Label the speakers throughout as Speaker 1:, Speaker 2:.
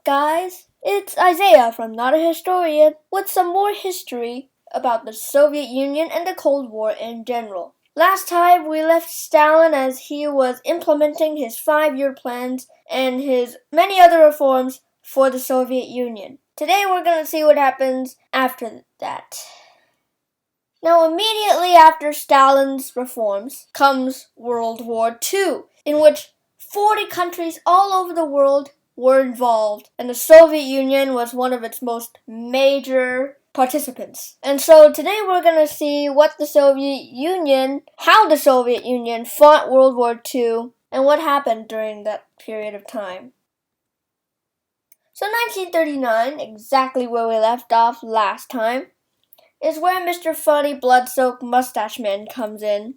Speaker 1: guys? It's Isaiah from Not a Historian with some more history about the Soviet Union and the Cold War in general. Last time we left Stalin as he was implementing his 5-year plans and his many other reforms for the Soviet Union. Today we're going to see what happens after that. Now, immediately after Stalin's reforms comes World War II, in which 40 countries all over the world were involved, and the Soviet Union was one of its most major participants. And so today we're going to see how the Soviet Union fought World War II, and what happened during that period of time. So 1939, exactly where we left off last time, is where Mr. Funny Blood-Soaked Mustache Man comes in.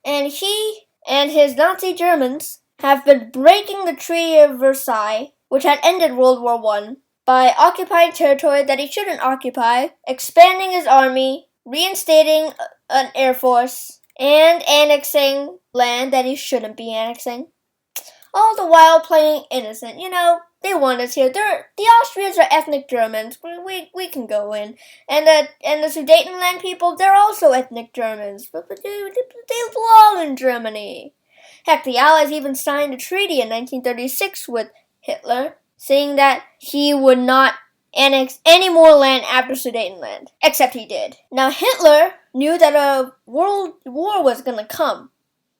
Speaker 1: And he and his Nazi Germans have been breaking the Treaty of Versailles, which had ended World War I, by occupying territory that he shouldn't occupy, expanding his army, reinstating an air force, and annexing land that he shouldn't be annexing. All the while playing innocent. You know, they want us here. The Austrians are ethnic Germans. We can go in. And the Sudetenland people, they're also ethnic Germans. But they belong in Germany. Heck, the Allies even signed a treaty in 1936 with Hitler, saying that he would not annex any more land after Sudetenland. Except he did. Now, Hitler knew that a world war was going to come.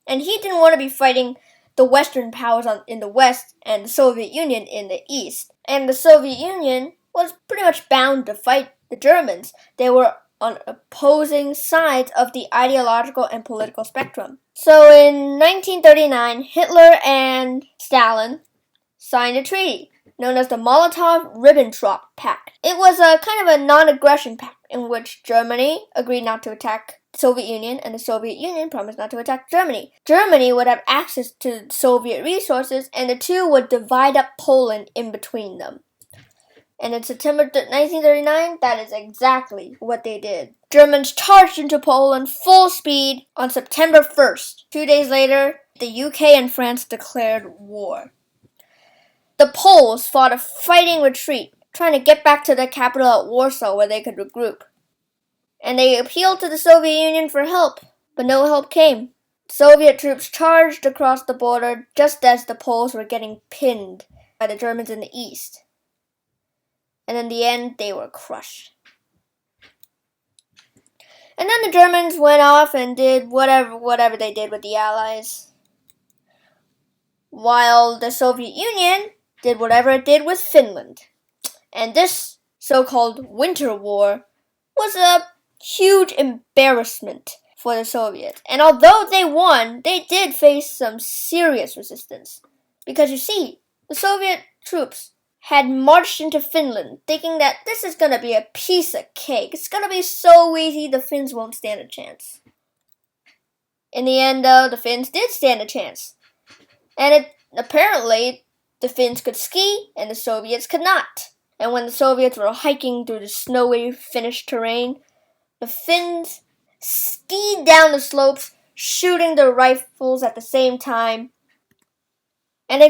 Speaker 1: And he didn't want to be fighting the Western powers in the West and the Soviet Union in the East. And the Soviet Union was pretty much bound to fight the Germans. They were on opposing sides of the ideological and political spectrum. So in 1939, Hitler and Stalin signed a treaty known as the Molotov-Ribbentrop Pact. It was a kind of a non-aggression pact in which Germany agreed not to attack the Soviet Union, and the Soviet Union promised not to attack Germany. Germany would have access to Soviet resources, and the two would divide up Poland in between them. And in September 1939, that is exactly what they did. Germans charged into Poland full speed on September 1st. 2 days later, the UK and France declared war. The Poles fought a fighting retreat, trying to get back to their capital at Warsaw where they could regroup. And they appealed to the Soviet Union for help, but no help came. Soviet troops charged across the border just as the Poles were getting pinned by the Germans in the east. And in the end, they were crushed. And then the Germans went off and did whatever they did with the Allies, while the Soviet Union did whatever it did with Finland. And this so-called Winter War was a huge embarrassment for the Soviets. And although they won, they did face some serious resistance. Because you see, the Soviet troops had marched into Finland thinking that this is going to be a piece of cake. It's going to be so easy, the Finns won't stand a chance. In the end, though, the Finns did stand a chance. And apparently, the Finns could ski and the Soviets could not. And when the Soviets were hiking through the snowy Finnish terrain, the Finns skied down the slopes, shooting their rifles at the same time, and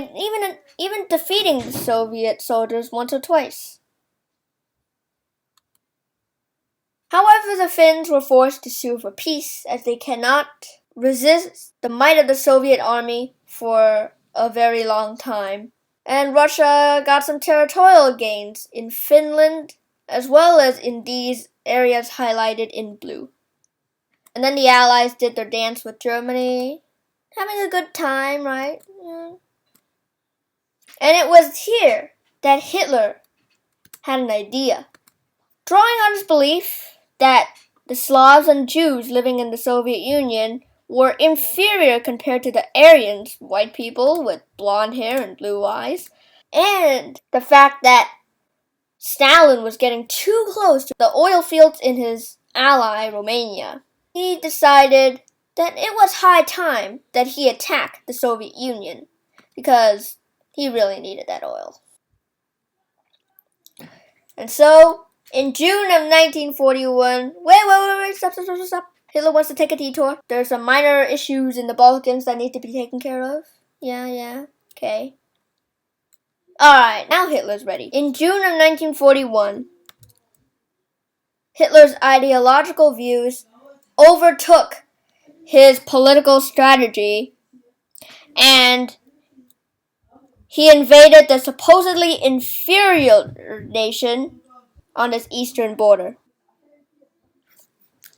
Speaker 1: even defeating the Soviet soldiers once or twice. However, the Finns were forced to sue for peace, as they cannot resist the might of the Soviet army for a very long time. And Russia got some territorial gains in Finland, as well as in these areas highlighted in blue. And then the Allies did their dance with Germany, having a good time, right? Yeah. And it was here that Hitler had an idea. Drawing on his belief that the Slavs and Jews living in the Soviet Union were inferior compared to the Aryans, white people with blonde hair and blue eyes, and the fact that Stalin was getting too close to the oil fields in his ally, Romania, he decided that it was high time that he attack the Soviet Union because he really needed that oil. And so, in June of 1941, wait, stop. Hitler wants to take a detour. There's some minor issues in the Balkans that need to be taken care of. Yeah, okay. Alright, now Hitler's ready. In June of 1941, Hitler's ideological views overtook his political strategy, and he invaded the supposedly inferior nation on its eastern border.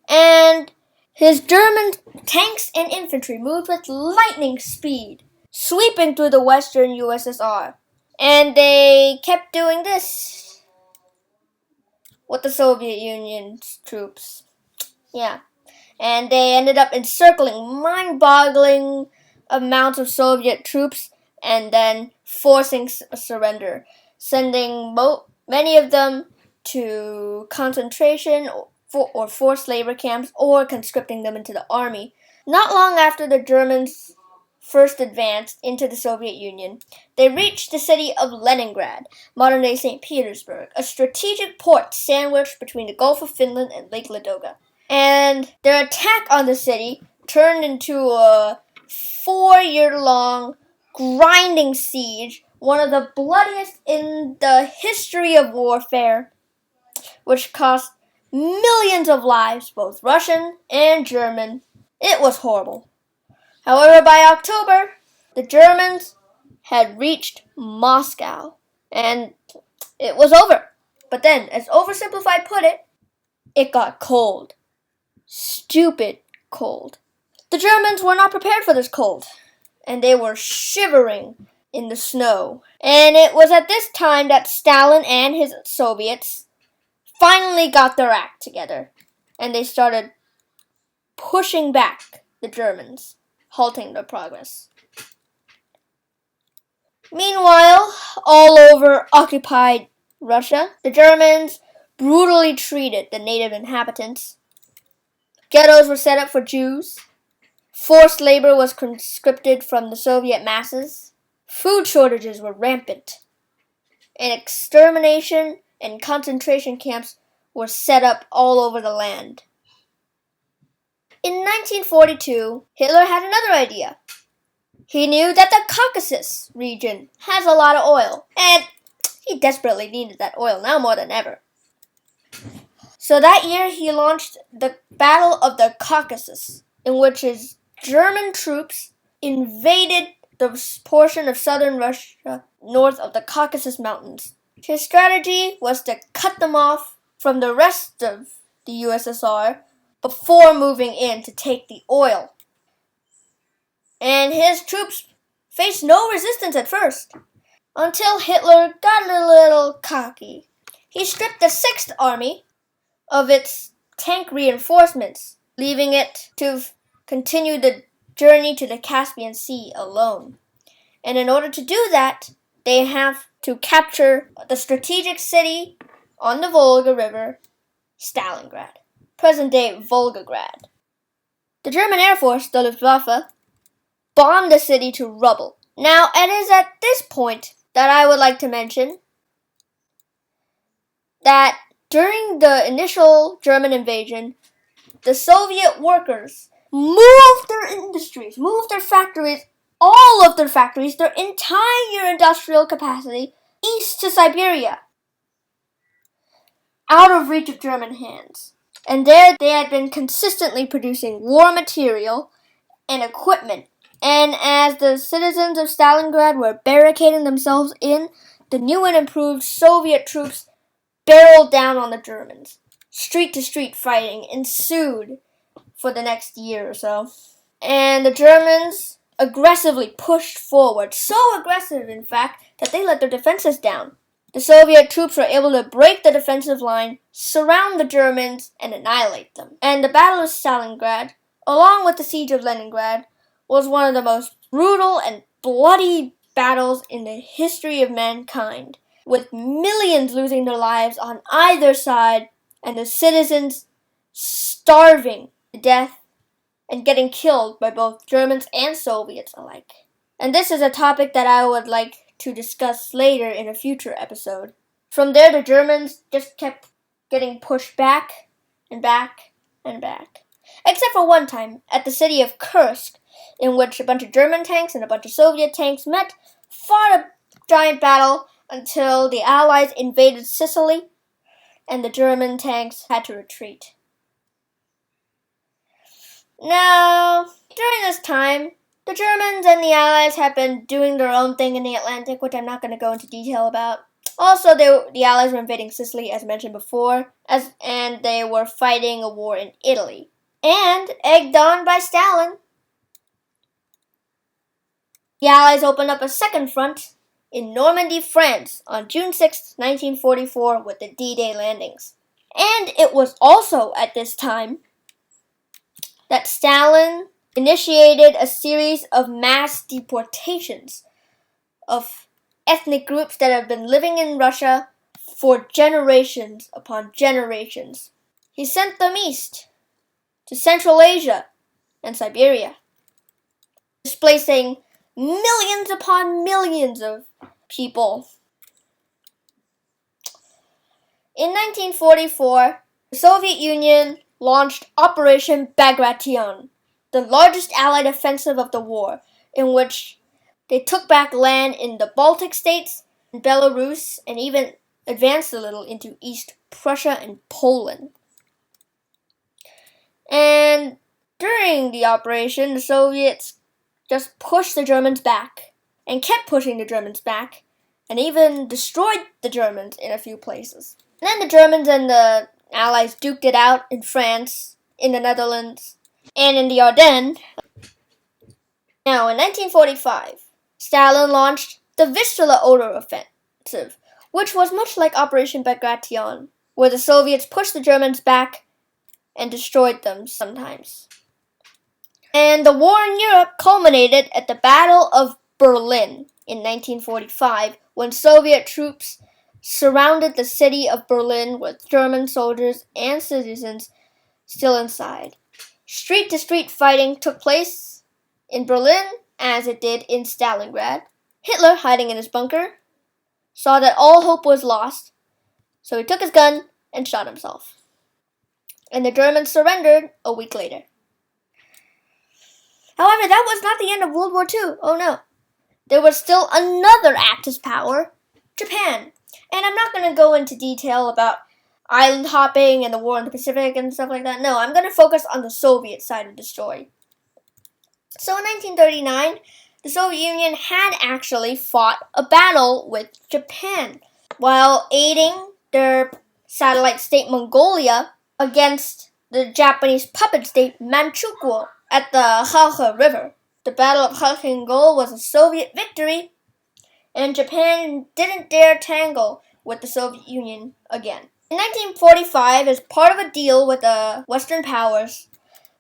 Speaker 1: And his German tanks and infantry moved with lightning speed, sweeping through the western USSR. And they kept doing this with the Soviet Union's troops. Yeah. And they ended up encircling mind-boggling amounts of Soviet troops and then forcing surrender, sending many of them to concentration or forced labor camps, or conscripting them into the army. Not long after the Germans first advanced into the Soviet Union, they reached the city of Leningrad, modern-day St. Petersburg, a strategic port sandwiched between the Gulf of Finland and Lake Ladoga. And their attack on the city turned into a 4-year-long grinding siege, one of the bloodiest in the history of warfare, which cost millions of lives, both Russian and German. It was horrible. However, by October, the Germans had reached Moscow, and it was over. But then, as Oversimplified put it got cold. Stupid cold. The Germans were not prepared for this cold, and they were shivering in the snow. And it was at this time that Stalin and his Soviets finally got their act together, and they started pushing back the Germans, halting their progress. Meanwhile, all over occupied Russia, the Germans brutally treated the native inhabitants. Ghettos were set up for Jews. Forced labor was conscripted from the Soviet masses. Food shortages were rampant. And extermination and concentration camps were set up all over the land. In 1942, Hitler had another idea. He knew that the Caucasus region has a lot of oil, and he desperately needed that oil now more than ever. So that year he launched the Battle of the Caucasus, in which his German troops invaded the portion of southern Russia north of the Caucasus Mountains. His strategy was to cut them off from the rest of the USSR before moving in to take the oil. And his troops faced no resistance at first, until Hitler got a little cocky. He stripped the 6th Army of its tank reinforcements, leaving it to continue the journey to the Caspian Sea alone. And in order to do that, they have to capture the strategic city on the Volga River, Stalingrad, present-day Volgograd. The German Air Force, the Luftwaffe, bombed the city to rubble. Now, it is at this point that I would like to mention that during the initial German invasion, the Soviet workers moved their industries, moved their factories, all of their factories, their entire industrial capacity, east to Siberia, out of reach of German hands. And there they had been consistently producing war material and equipment. And as the citizens of Stalingrad were barricading themselves in, the new and improved Soviet troops barreled down on the Germans. Street-to-street fighting ensued for the next year or so. And the Germans aggressively pushed forward, so aggressive, in fact, that they let their defenses down. The Soviet troops were able to break the defensive line, surround the Germans, and annihilate them. And the Battle of Stalingrad, along with the Siege of Leningrad, was one of the most brutal and bloody battles in the history of mankind, with millions losing their lives on either side, and the citizens starving to death and getting killed by both Germans and Soviets alike. And this is a topic that I would like to discuss later in a future episode. From there, the Germans just kept getting pushed back and back and back. Except for one time, at the city of Kursk, in which a bunch of German tanks and a bunch of Soviet tanks met, fought a giant battle until the Allies invaded Sicily and the German tanks had to retreat. Now, during this time, the Germans and the Allies had been doing their own thing in the Atlantic, which I'm not going to go into detail about. Also, the Allies were invading Sicily, as mentioned before, and they were fighting a war in Italy. And, egged on by Stalin, the Allies opened up a second front in Normandy, France, on June 6, 1944, with the D-Day landings. And it was also at this time that Stalin initiated a series of mass deportations of ethnic groups that have been living in Russia for generations upon generations. He sent them east to Central Asia and Siberia, displacing millions upon millions of people. In 1944, the Soviet Union launched Operation Bagration, the largest Allied offensive of the war, in which they took back land in the Baltic states, and Belarus, and even advanced a little into East Prussia and Poland. And during the operation, the Soviets just pushed the Germans back, and kept pushing the Germans back, and even destroyed the Germans in a few places. And then the Germans and the Allies duked it out in France, in the Netherlands, and in the Ardennes. Now, in 1945, Stalin launched the Vistula-Oder offensive, which was much like Operation Bagration, where the Soviets pushed the Germans back and destroyed them sometimes. And the war in Europe culminated at the Battle of Berlin in 1945, when Soviet troops surrounded the city of Berlin with German soldiers and citizens still inside. Street-to-street fighting took place in Berlin as it did in Stalingrad. Hitler, hiding in his bunker, saw that all hope was lost, so he took his gun and shot himself. And the Germans surrendered a week later. However, that was not the end of World War II. Oh no. There was still another Axis power, Japan. And I'm not going to go into detail about island hopping and the war in the Pacific and stuff like that. No, I'm going to focus on the Soviet side of the story. So in 1939, the Soviet Union had actually fought a battle with Japan while aiding their satellite state Mongolia against the Japanese puppet state Manchukuo at the Khalkha River. The Battle of Khalkha was a Soviet victory, and Japan didn't dare tangle with the Soviet Union again. In 1945, as part of a deal with the Western powers,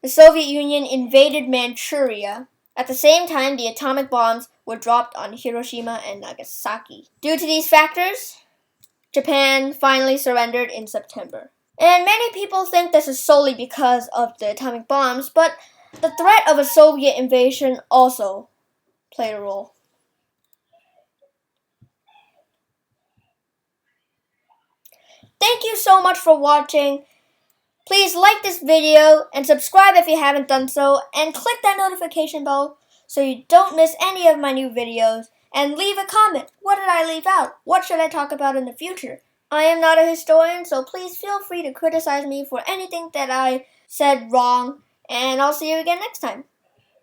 Speaker 1: the Soviet Union invaded Manchuria. At the same time, the atomic bombs were dropped on Hiroshima and Nagasaki. Due to these factors, Japan finally surrendered in September. And many people think this is solely because of the atomic bombs, but the threat of a Soviet invasion also played a role. Thank you so much for watching. Please like this video and subscribe if you haven't done so, and click that notification bell so you don't miss any of my new videos, and leave a comment. What did I leave out? What should I talk about in the future? I am not a historian, so please feel free to criticize me for anything that I said wrong, and I'll see you again next time.